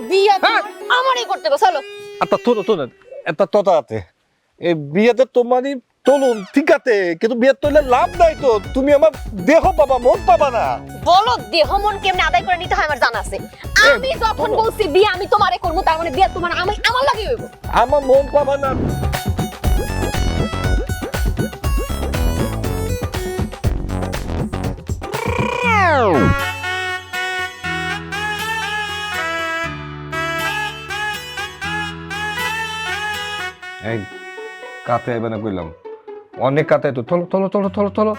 বিয়া আমারই করতে হবে, চলো। আচ্ছা তো এটা তোতাতে এই বিয়েতে তোমারই চলুন ঠিক আছে, কিন্তু বিয়ে করলে লাভ নাই তো, তুমি আমার দেহ পাবা মন পাবা না। বলো দেহ মন কেমনে আদায় করে নিতে হয় আমার জানা আছে। আমি যখন বলছি বিয়ে আমি তোমারে করবো, তার মানে বিয়ে তোমার আমি আমার লাগি হইব। আমার মন পাবা না। এই কাতে আইবে না কইলাম, অনেক কাতে তো চলো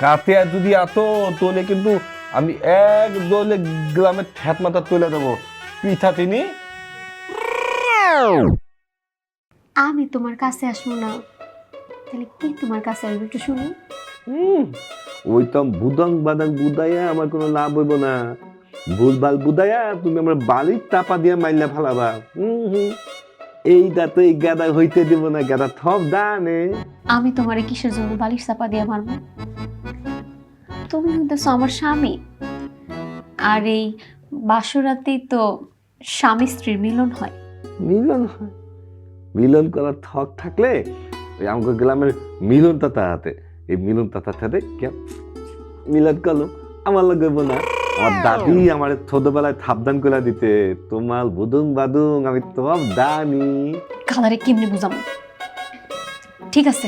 কাতে যদি আতো তোলে কিন্তু আমি এক দলে গ্রামের ঠ্যাত মাথা তুলে দেবো পিঠা তিনি। আমি তোমার কাছে আসবো না, তাহলে কি তোমার কাছে আসবে একটু শুনি। ওই তো বুদং বাদাং বুদাইয়া আমার কোনো লাভ হইব না, ভুলভাল বুদাইয়া তুমি আমার বালির টাপা দিয়ে মাইলা ফালাবা। এইটা তো এই গাদা হইতে দিব না, গাদা থপ দানে। আমি তোমারে কিসের জন্য বালিশ চাপা দিয়ে মারবো? তুমি হইতেছো আমার স্বামী, আর এই বাসরাতেই তো স্বামী স্ত্রীর মিলন হয়। মিলন হয়, মিলন করার থক থাকলে ওই আমাকে গ্রামের মিলন তাতা হাতে, এই মিলন তাতার সাথে মিলন করলো আমার লাগবে না। আমার দাদি আমার ছোটবেলায় সাবধান করে দিতে, তোমার বুদুং বাদুং আমি তোমার দানি। খালারে কেমনে বুঝাবো? ঠিক আছে,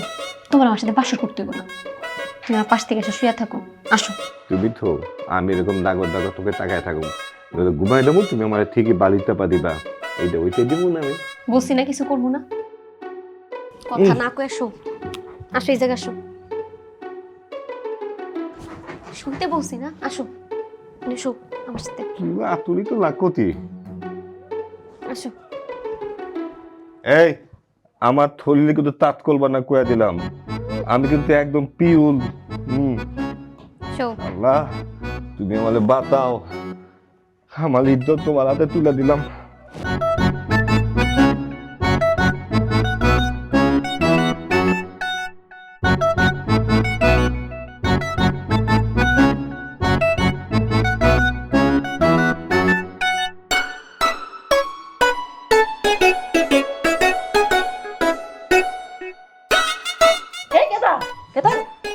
তোমার আমার সাথে বাসর করতে হইব না, তুমি আমার পাশ থেকে এসে শুয়ে থাকো। আসো। তুমি তো আমি এরকম ডাগর তোকে তাকায় থাকো, ঘুমাই দেবো, তুমি আমার ঠিকই বালির টাপা দিবা, এইটা ওইটাই দিব না আমি। বলছি না কিছু করবো না, কথা না কয়ে আসো। আসো এই জায়গায় আসো, শুনতে বলছি না, আসো এসো আমার সাথে। তুই তো লাকতি। আসো। এই আমার থলিলে কিন্তু তাঁত করবা না কয়া দিলাম, আমি কিন্তু একদম পিউল। আল্লাহ তুমি আমাকে বাতাও, আমার ইজ্জত তোমার হাতে তুলে দিলাম।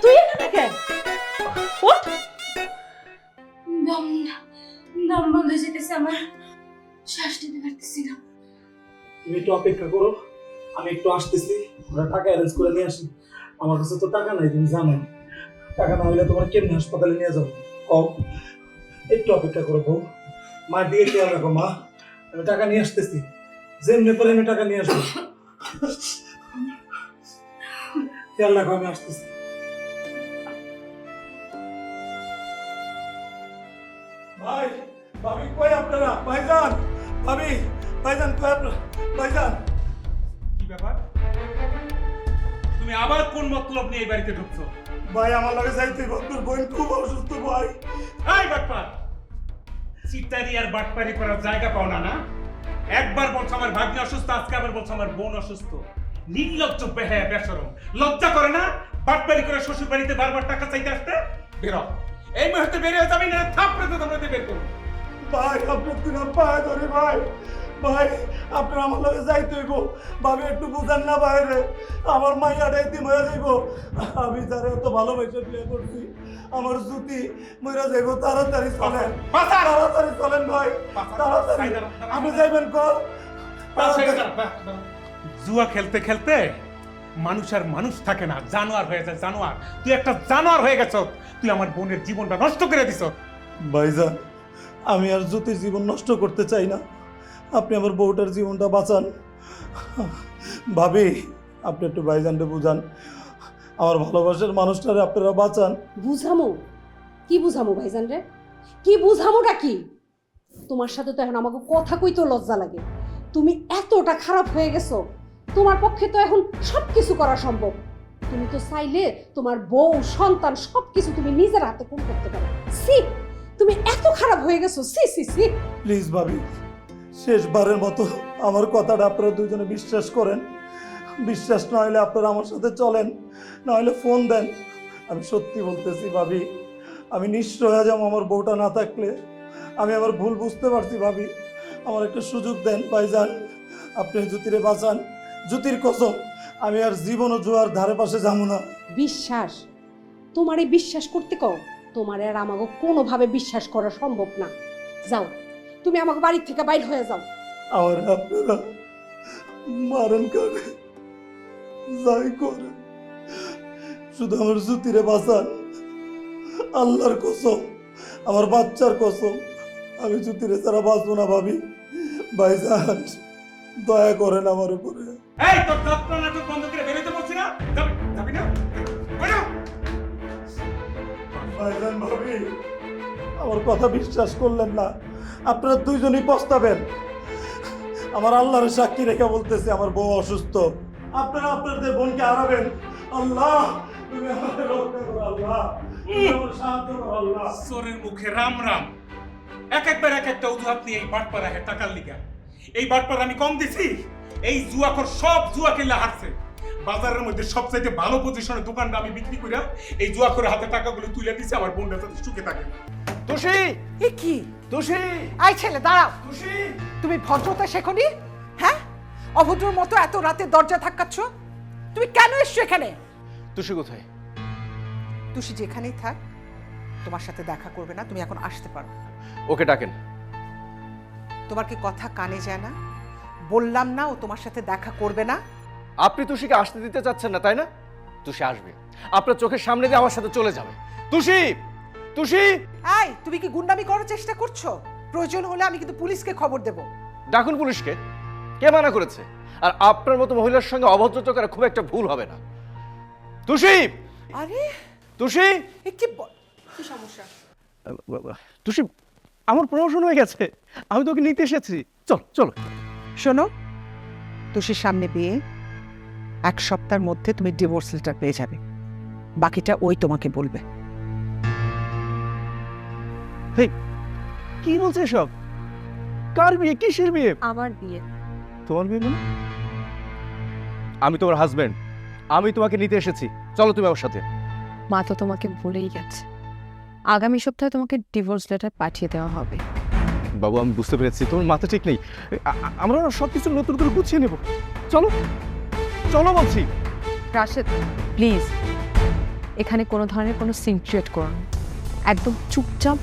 তুই এখানে কেন? ওঠ। দম বন্ধ হয়ে যেতেছে আমার, শ্বাস নিতে পারতেছি না। তুমি একটু অপেক্ষা করো, আমি একটু আসতেছি, ওরা টাকা অ্যারেঞ্জ করে নিয়ে আসি। আমার কাছে তো টাকা নাই, তুমি জানো, টাকা না হলে তোমার কেমনি হাসপাতালে নিয়ে যাবো কও। একটু অপেক্ষা করো বউ, মার দিকে খেয়াল রাখো মা, আমি টাকা নিয়ে আসতেছি, যেমনি করে আমি টাকা নিয়ে আসবো, খেয়াল রাখো আমি আসতেছি। ভাই ভাবি কই আপনারা? ভাইজান ভাবি ভাইজান কই আপনারা? ভাইজান কি ব্যাপার? তুমি আবার কোন মতলব নিয়ে এই বাড়িতে ঢুকছো? ভাই আমার লগে যাইতে তোর বোন খুব অসুস্থ ভাই। এই বাটপার, চিটারি আর বাটপারি করার জায়গা পাও না না? একবার বলছো আমার ভাগ্নি অসুস্থ, আজকে আবার বলছো আমার বোন অসুস্থ। নির্লজ্জ বেহায়া বেশরম, লজ্জা করে না বাটপারি করে শ্বশুর বাড়িতে বারবার টাকা চাইতে আসতে? বেরো, এই মুহূর্তে বেরিয়ে যাবি না, থাপড়ে তো তোমরা বের করো। ভাই আপনার তুই না পায়ে ধরে ভাই, ভাই আপনার আমার লগে যাইতে হইব, ভাবি একটু বুঝান না বাইরে, আমার মাইয়াটা এতিম হয়ে যাইব। আমি যারা এত ভালোবাসে বিয়ে করছি, আমার জুতি মইরা যাইব, তাড়াতাড়ি চলেন, তাড়াতাড়ি চলেন ভাই, তাড়াতাড়ি। আপনি যাইবেন কল? জুয়া খেলতে খেলতে মানুষ আর মানুষ থাকে না, জানোয়ার হয়ে যায় জানোয়ার। তুই একটা জানোয়ার হয়ে গেছ, তুই আমার বোনের জীবনটা নষ্ট করে দিছ। ভাইজান আমি আর জ্যোতির জীবন নষ্ট করতে চাই না, আপনি আমার বউটার জীবনটা বাঁচান। ভাবি আপনি একটু ভাইজানকে বুঝান, আমার ভালোবাসার মানুষটারে আপনারা বাঁচান। বুঝামো? কি বুঝামো ভাইজান রে? কি বুঝামোটা কি? তোমার সাথে তো এখন আমাকে কথা কইতেও লজ্জা লাগে। তুমি এতটা খারাপ হয়ে গেছো, তোমার পক্ষে তো এখন সব কিছু করা সম্ভব। তুমি তো চাইলে তোমার বউ সন্তান সবকিছু তুমি নিজের হাতে খুন করতে পারো। সি, তুমি এত খারাপ হয়ে গেছো, সি সি সি। প্লিজ ভাবি, শেষবারের মতো আমার কথাটা আপনারা দুজনে বিশ্বাস করেন। বিশ্বাস না হলে আপনারা আমার সাথে চলেন, না হলে ফোন দেন। আমি সত্যি বলতেছি ভাবি, আমি নিঃস্ব হয়ে যাবো আমার বউটা না থাকলে। আমি আমার ভুল বুঝতে পারছি ভাবি, আমার একটা সুযোগ দেন ভাইজান, আপনি জ্যোতিরে বাঁচান। জ্যোতির কসম, আমি আর জীবনও জুয়ার ধারে পাশে যাবো না। বিশ্বাস? তোমারে বিশ্বাস করতে কও? তোমারে আর আমাকে কোনোভাবে বিশ্বাস করা সম্ভব না। যাও, তুমি আমাকে বাড়ির থেকে বাইর হয়ে যাও। আমার আপনারা মারেন করে যাই করে, শুধু আমার জ্যোতিরে বাঁচান। আল্লাহর কসম, আমার বাচ্চার কসম, আমি জ্যোতিরে ছাড়া বাঁচবো না ভাবি। ভাইজান দয়া করেন আমার উপরে। এই তোর যাত্রা নাটক বন্ধ করে বেরোতে বলছি না, যাবি না? বেরো। ভাইজান ভাবি, আমার কথা বিশ্বাস করলেন না। আপনারা দুইজনই পস্তাবেন। আমার আল্লাহর সাক্ষী রেখে বলতেছে, আমার বউ অসুস্থ। আপনারা আপনাদের বোনকে হারাবেন। আল্লাহ তুমি আমাদের রক্ষা করো, আল্লাহ তুমি আমার সাহায্য করো, আল্লাহ। চোরের মুখে রাম রাম, একবার এক একটা অজুহাত নিয়ে এই বাটপাড়া হে টাকার লিগা। এই বাটপাড়া আমি কম দিছি? এই জুয়াখোর সব জুয়া খেলে হারছে। বাজারের মধ্যে সবচাইতে ভালো পজিশনে দোকানটা আমি বিক্রি করে এই জুয়াখোরের হাতে টাকাগুলো তুলে দিছি, আমার বোনটা যাতে সুখে থাকে। তুষি, এ কি? তুষি, আই ছেলে দাঁড়াও, তুষি। তুমি ভদ্রতা শেখনি? হ্যাঁ, অভদ্রর মতো এত রাতে দরজা ধাক্কাচ্ছ? তুমি কেন এসছো এখানে? তুষি কোথায়? তুষি যেখানেই থাক, তোমার সাথে দেখা করবে না। তুমি এখন আসতে পারো। ওকে ডাকেন। তোমার কি কথা কানে যায় না? বললাম না ও তোমার সাথে দেখা করবে না? আপনি তুষিকে আসতে দিতে চাচ্ছেন না, তাই না? তুষি আসবে, আপনার চোখের সামনে দিয়ে আমার সাথে চলে যাবে। তুষি, তুষি। এই, তুমি কি গুন্ডামি করার চেষ্টা করছো? প্রয়োজন হলে আমি কিন্তু পুলিশকে খবর দেব। ডাকুন পুলিশকে। কে মানা করেছে? আর আপনার মতো মহিলার সঙ্গে অভদ্রতা করা খুব একটা ভুল হবে না। তুষি, আরে তুষি। এ কি কি সমস্যা? তুষি, আমার প্রমোশন হয়ে গেছে, আমি তোকে নিতে এসেছি। চল চলো। শোনো, তুষির সামনে বিয়ে, 1 সপ্তাহের মধ্যে তুমি ডিভোর্স লেটার পেয়ে যাবে। বাকিটা ওই তোমাকে বলবে। কি বলছে সব? কার বিয়ে? কিসের বিয়ে? আমার বিয়ে। তোমার বিয়ে মানে? আমি তোমার হাজবেন্ড, আমি তোমাকে নিতে এসেছি। চলো তুমি আমার সাথে। মা তো তোমাকে বলেই গেছে আগামী সপ্তাহে তোমাকে ডিভোর্স লেটার পাঠিয়ে দেওয়া হবে। বাবু, আমি বুঝতে পেরেছি তোমার মাথা ঠিক নেই। আমরা না সব কিছু নতুন করে গুছিয়ে নেব। চলো চলো বলছি। রাশেদ, প্লিজ এখানে কোনো ধরনের কোনো সিন ক্রিয়েট করো না, একদম চুপচাপ।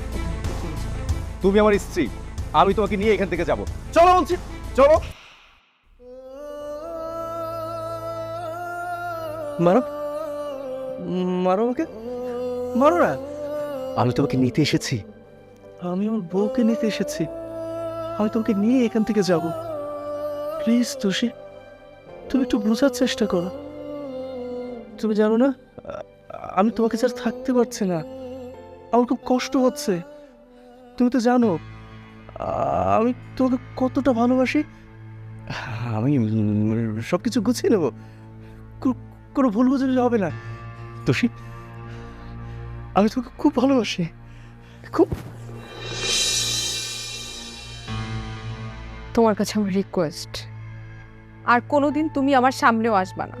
তুমি আমার স্ত্রী, আমি তোমাকে নিয়ে এখান থেকে যাব। চলো বলছি, চলো। মারো, মারো আমাকে, মারো না। আমি তোমাকে নিতে এসেছি, আমি আমার বউকে নিতে এসেছি। আমি তোমাকে নিয়ে এখান থেকে যাব। প্লিজ তুষি, তুমি একটু বোঝার চেষ্টা করো। তুমি জানো না, আমি তোমাকে ছাড়া থাকতে পারছি না, আমার খুব কষ্ট হচ্ছে। তুমি তো জানো আমি তোমাকে কতটা ভালোবাসি। আমি সব কিছু গুছিয়ে নেব, কোনো ভুল বোঝাবুঝি হবে না। তুষি, আমি তোকে খুব ভালোবাসি, খুব। তোমার কাছে আমার রিকোয়েস্ট, আর কোনোদিন তুমি আমার সামনেও আসবা না।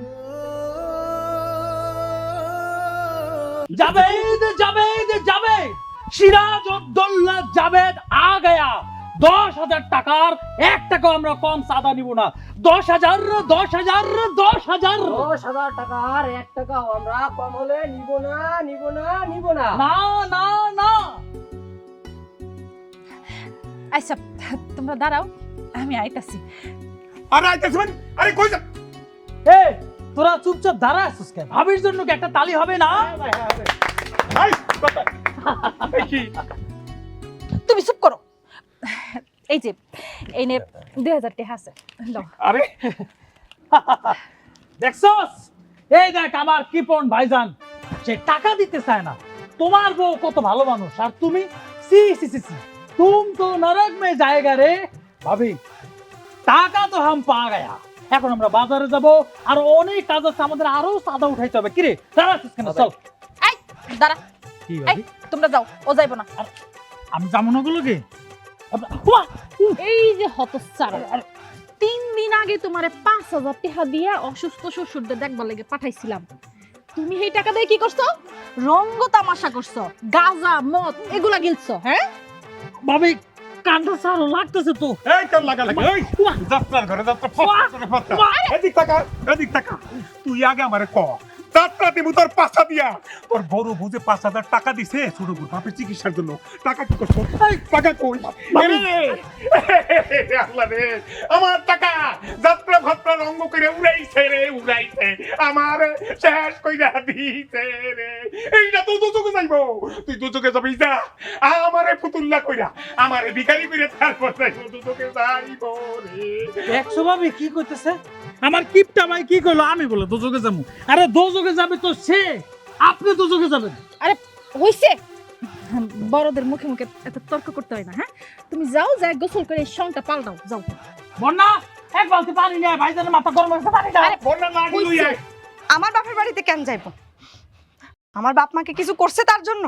जावेद जावेद जावेद সিরাজউদ্দৌলা জাভেদ আ গয়া। 10,000 টাকার 1 টাকা আমরা কম সাদা নিব না। 10,000 10,000 10,000 10,000 টাকার 1 টাকাও আমরা কম হলে নিব না, নিব না, নিব না। না না না। আচ্ছা তোমরা দাঁড়াও, আমি আইতাছি। আরে আইতাছি মানে? আরে কই যা? এই তোরা চুপচাপ দাঁড়া আছিস কেন? ভাবির জন্য কি একটা তালি হবে না? ভাই কথা কি? তুমি চুপ করো। এই যে এই নে 2000 টাকা আছে, লও। আরে দেখছস, এই দেখ আমার কিপন ভাইজান, সে টাকা দিতে চায় না। তোমার বউ কত ভালো মানুষ, আর তুমি সি সি সি, তুম তো নরক মে জায়গা রে। ভাবি, টাকা তো হাম পা গয়া। এখন আমরা বাজারে যাব, আর অনেক কাজ আছে আমাদের, আরো সাদা উঠাইতে হবে। কিরে দাঁড়াচ্ছিস কেন? চল। এই দাঁড়া, কি এই ভাবি? তোমরা যাও, ও যাইবো না। আমি যাবো না গুলো কি? এই যে হতচ্ছাড়া, 3 দিন আগে তোমারে 5,000 টাকা দিয়ে অসুস্থ শ্বশুরদের দেখবার লাগে পাঠাইছিলাম। তুমি এই টাকা দিয়ে কি করছো? রঙ্গ তামাশা করছো, গাঁজা মদ এগুলা গিলছো। হ্যাঁ ভাবি, কান্ডা সারো লাগতেছে তো। এই তোর লাগা লাগে এই যাত্রার ঘরে যাত্রা ফটকা এদিক টাকা তুই আগে আমারে ক যাত্রা দেবো তোর পাঁচা দিয়া তোর বড় বুঝে 5,000 টাকা দিছে ছোট বুড় বাপের চিকিৎসার জন্য টাকা কি করছো টাকা কই আল্লাহ রে আমার টাকা যাত্রা ভাত্রা রঙ্গ করে উড়াইছে আমার শেষ কইরা দিছে রে এইটা তো দুচোখে যাইবো তুই দুচোখে যাবি যা আমারে ফুতুল্লা কইরা আমারে ভিখারি কইরা তারপর যাইবো দুচোখে যাইবো রে 100 ভাবে কি কইতেছে? আমার কিপটা ভাই কি কইলো? আমি বলে দোজকে যাবো। আরে দোজকে যাবে তো সে, আপনি দোজকে যাবেন। আরে হইছে, বড়দের মুখে মুখে এত তর্ক করতে হয় না। হ্যাঁ, তুমি যাও, যা গোসল করে এই সংটা পাল্টাও, যাও। বন্যা, এক বালতি পানি নিয়ে আয়, ভাইজানের মাথা গরম হয়েছে, পানি দাও। বন্যা না গিয়ে আয়। আমার বাপের বাড়িতে কেন যাইবো? আমার বাপ মাকে কিছু করছে তার জন্য?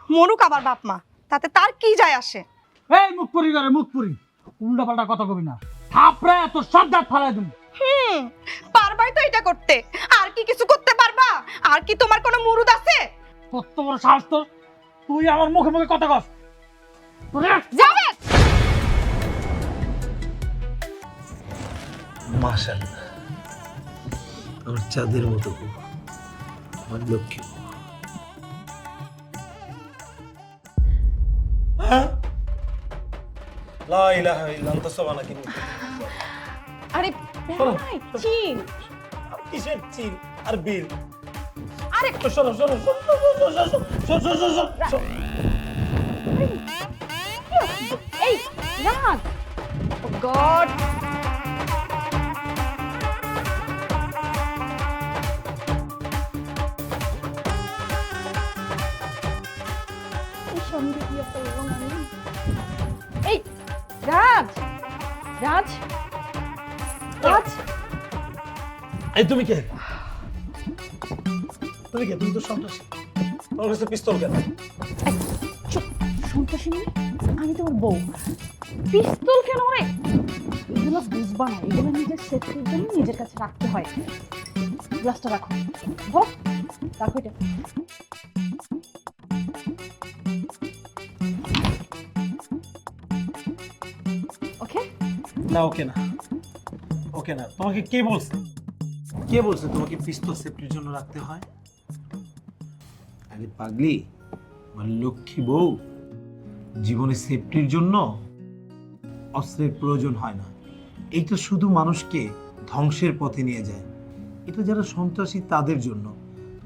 মরুক আমার বাপ মা, তাতে তার কি যায় আসে? এই মুখ পুরি করে মুখ পুরি, উল্টা পাল্টা কথা কবি না, থাপড়ে তোর সর্দার ফালাই দিন। পারবাই তো এটা করতে, আর কি কিছু করতে পারবা? আর কি তোমার কোনো মুরুদ আছে? কত বড় সাহস তোর, তুই আমার মুখে মুখে কথা কস। যাবে মাশাআল্লাহ, আমার চাঁদের মতো বউ, আমার লক্ষ্মী বউ। লা ইলাহা ইল্লা আনতা সুবহানাকা ইন্নী আরে ভাই, চিল। কিসের চিল আর বিল? আরে শোনো শোনো এই রাগ, ও গড। এই রাজ, রাজ, রাজ, এই তুমি কে? তুমি কে? তুমি তো সন্ত্রাসী, তোমার কাছে পিস্তল কেন? সন্ত্রাসী মানে? আমি তোমার বউ, পিস্তল কেন রে? এগুলো বুঝবা না, এগুলো নিজের সেফটির জন্য নিজের কাছে রাখতে হয়। গ্লাসটা রাখো, বস, রাখো এটা। ওকে না ওকে না, ওকে না। তোমাকে কে বলছে? কে বলছে তোমাকে পিস্তল সেফটির জন্য রাখতে হয়? আরে পাগলি, আমার লক্ষ্মী বউ, জীবনে সেফটির জন্য অস্ত্রের প্রয়োজন হয় না। এইটা শুধু মানুষকে ধ্বংসের পথে নিয়ে যায়। এটা যারা সন্ত্রাসী তাদের জন্য,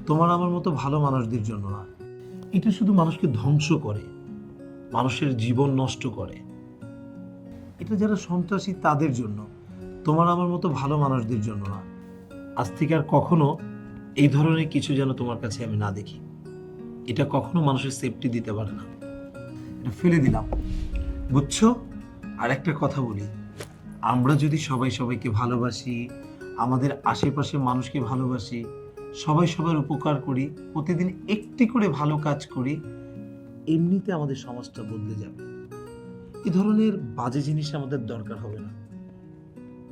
তোমার আমার মতো ভালো মানুষদের জন্য না। এটা শুধু মানুষকে ধ্বংস করে, মানুষের জীবন নষ্ট করে। এটা যারা সন্ত্রাসী তাদের জন্য, তোমার আমার মতো ভালো মানুষদের জন্য না। আজ থেকে আর কখনো এই ধরনের কিছু যেন তোমার কাছে আমি না দেখি। এটা কখনো মানুষের সেফটি দিতে পারে না। এটা ফেলে দিলাম, বুঝছো? আর একটা কথা বলি, আমরা যদি সবাই সবাইকে ভালোবাসি, আমাদের আশেপাশে মানুষকে ভালোবাসি, সবাই সবার উপকার করি, প্রতিদিন একটি করে ভালো কাজ করি, এমনিতে আমাদের সমাজটা বদলে যাবে। এ ধরনের বাজে জিনিস আমাদের দরকার হবে না।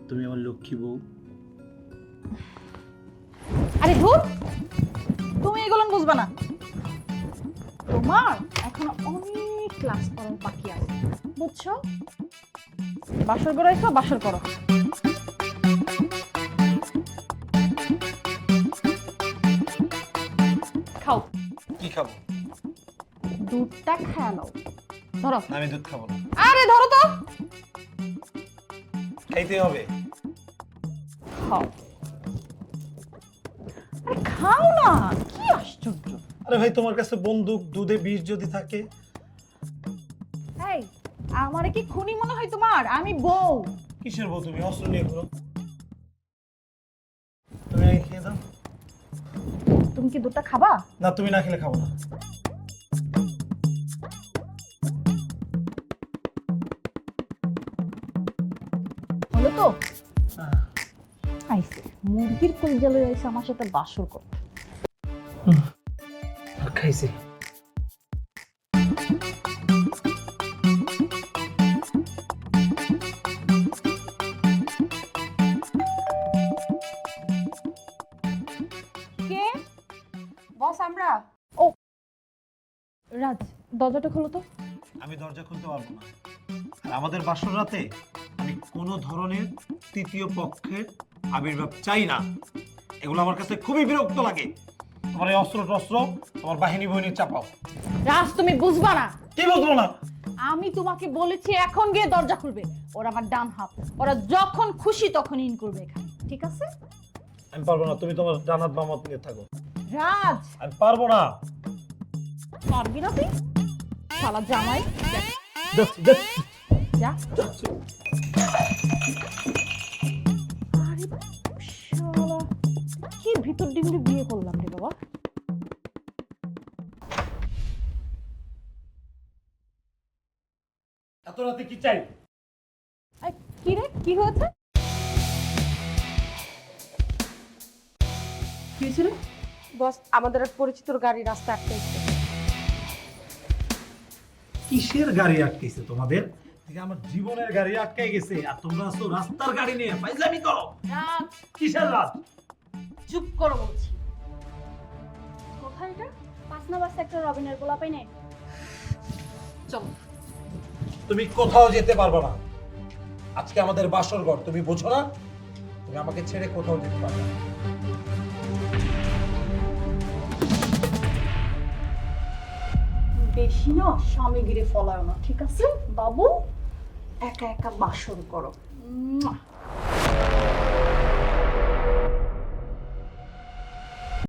তুমি আমার লক্ষ্মী বউ। আরে ধুর, তুমি এগুলো বুঝবা না। তোমার এখনো অনেক ক্লাস করার বাকি আছে, বুঝছো? বাসর করাইছো, বাসর করো। খাও। কি খাবো? দুধটা খেয়ে নাও। ধরো। না, আমি দুধ খাবো না। আরে ধরো তো। খাইতে হবে। খাও। আরে খাও না, কি আশ্চর্য। আরে ভাই, তোমার কাছে বন্দুক, দুধে বিষ যদি থাকে। এই, আমারে কি খুনি মনে হয় তোমার? আমি বউ। কিসের বউ তুমি? অস্ত্র নিয়ে ঘুরো। তুমি আগে খেয়ে দাও। তুমি কি দুধটা খাবা? না, তুমি না খেলে খাবো না। হলো তো? আইসে মুরগির কলিজা লয়ে আইসে আমার সাথে বাসর করতে। খাইছি। কে? বস আমরা। ও রাজ, দরজাটা খোলো তো। আমি দরজা খুলতে পারবো না। আর আমাদের বাসর রাতে আমি কোনো ধরনের তৃতীয় পক্ষের আবির্ভাব চাই না। এগুলো আমার কাছে খুবই বিরক্ত লাগে। তোমার এই অস্ত্র টস্ত্র তোমার বাহিনী বহিনী চাপাও। রাজ তুমি বুঝবা না। কি বুঝবো না? আমি তোমাকে বলেছি এখন গিয়ে দরজা খুলবে। ওরা আমার ডান হাত, ওরা যখন খুশি তখন ইন করবে এখানে, ঠিক আছে? আমি পারবো না, তুমি তোমার ডান হাত বাম হাত নিয়ে থাকো। রাজ আমি পারবো না। পারবি না তুই? শালা জামাই, যাচ্ছি যাচ্ছি যা। যাচ্ছি। আরে শালা, কি ভিতর ডিমে বিয়ে করলাম রে বাবা। এত রাতে কি চাই? কি রে, কি হয়েছে? কি হয়েছে রে? বস, আমাদের এক পরিচিতর গাড়ি রাস্তা আটকাইছে। কিসের গাড়ি আটকেছে তোমাদের? আমার জীবনের গাড়ি আটকে গেছে আর তোমরা আসো রাস্তার গাড়ি নিয়ে ফাইজলামি করো। রাজ, কিসের রাত? চুপ করো বলছি। কোথায় এটা? 5 নম্বর সেক্টর রবিনের গোলাপাই নেই। চলো। তুমি কোথাও যেতে পারবে না। আজকে আমাদের বাসর ঘর, তুমি বোঝো না? তুমি আমাকে ছেড়ে কোথাও যেতে পারবে না। বেশি না স্বামী গিরে ফলায় না, ঠিক আছে বাবু? একা একা বাসর করো।